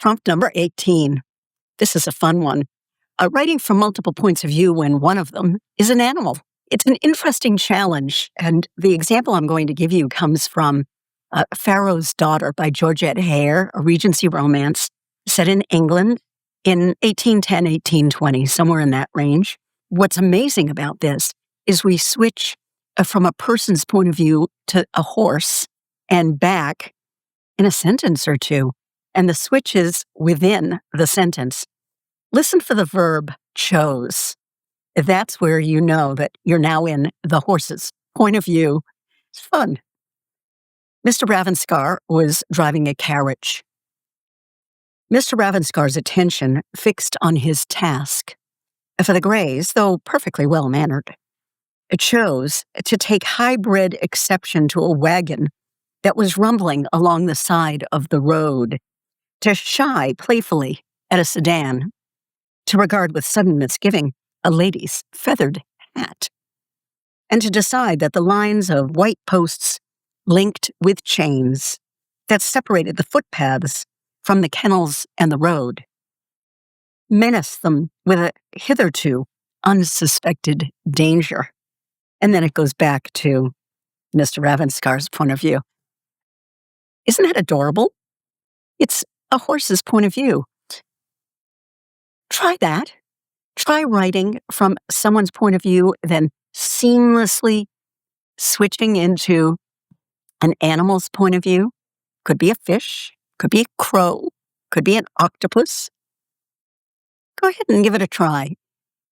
Prompt number 18. This is a fun one. Writing from multiple points of view when one of them is an animal. It's an interesting challenge, and the example I'm going to give you comes from Faro's Daughter by Georgette Heyer, a Regency romance set in England in 1810, 1820, somewhere in that range. What's amazing about this is we switch from a person's point of view to a horse and back in a sentence or two, and the switch is within the sentence. Listen for the verb chose. That's where you know that you're now in the horse's point of view. It's fun. Mr. Ravenskar was driving a carriage. Mr. Ravenskar's attention fixed on his task. For the Greys, though perfectly well-mannered, chose to take hybrid exception to a wagon that was rumbling along the side of the road, to shy playfully at a sedan, to regard with sudden misgiving a lady's feathered hat, and to decide that the lines of white posts linked with chains that separated the footpaths from the kennels and the road menaced them with a hitherto unsuspected danger. And then it goes back to Mr. Ravenskar's point of view. Isn't that adorable? It's a horse's point of view. Try that. Try writing from someone's point of view, then seamlessly switching into an animal's point of view. Could be a fish, could be a crow, could be an octopus. Go ahead and give it a try.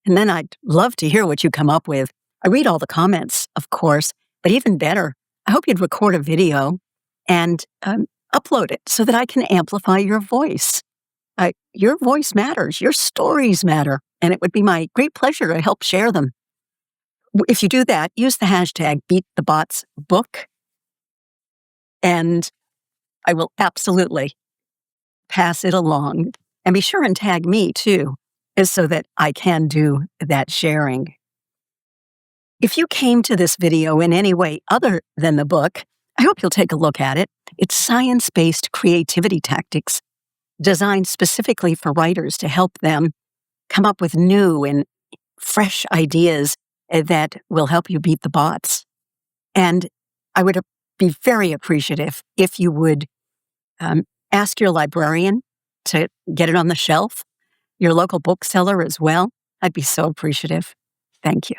And then I'd love to hear what you come up with. I read all the comments, of course, but even better, I hope you'd record a video and upload it so that I can amplify your voice. Your voice matters. Your stories matter. And it would be my great pleasure to help share them. If you do that, use the hashtag #BeatTheBotsBook, and I will absolutely pass it along. And be sure and tag me, too, so that I can do that sharing. If you came to this video in any way other than the book, I hope you'll take a look at it. It's science-based creativity tactics designed specifically for writers to help them come up with new and fresh ideas that will help you beat the bots. And I would be very appreciative if you would ask your librarian to get it on the shelf, your local bookseller as well. I'd be so appreciative. Thank you.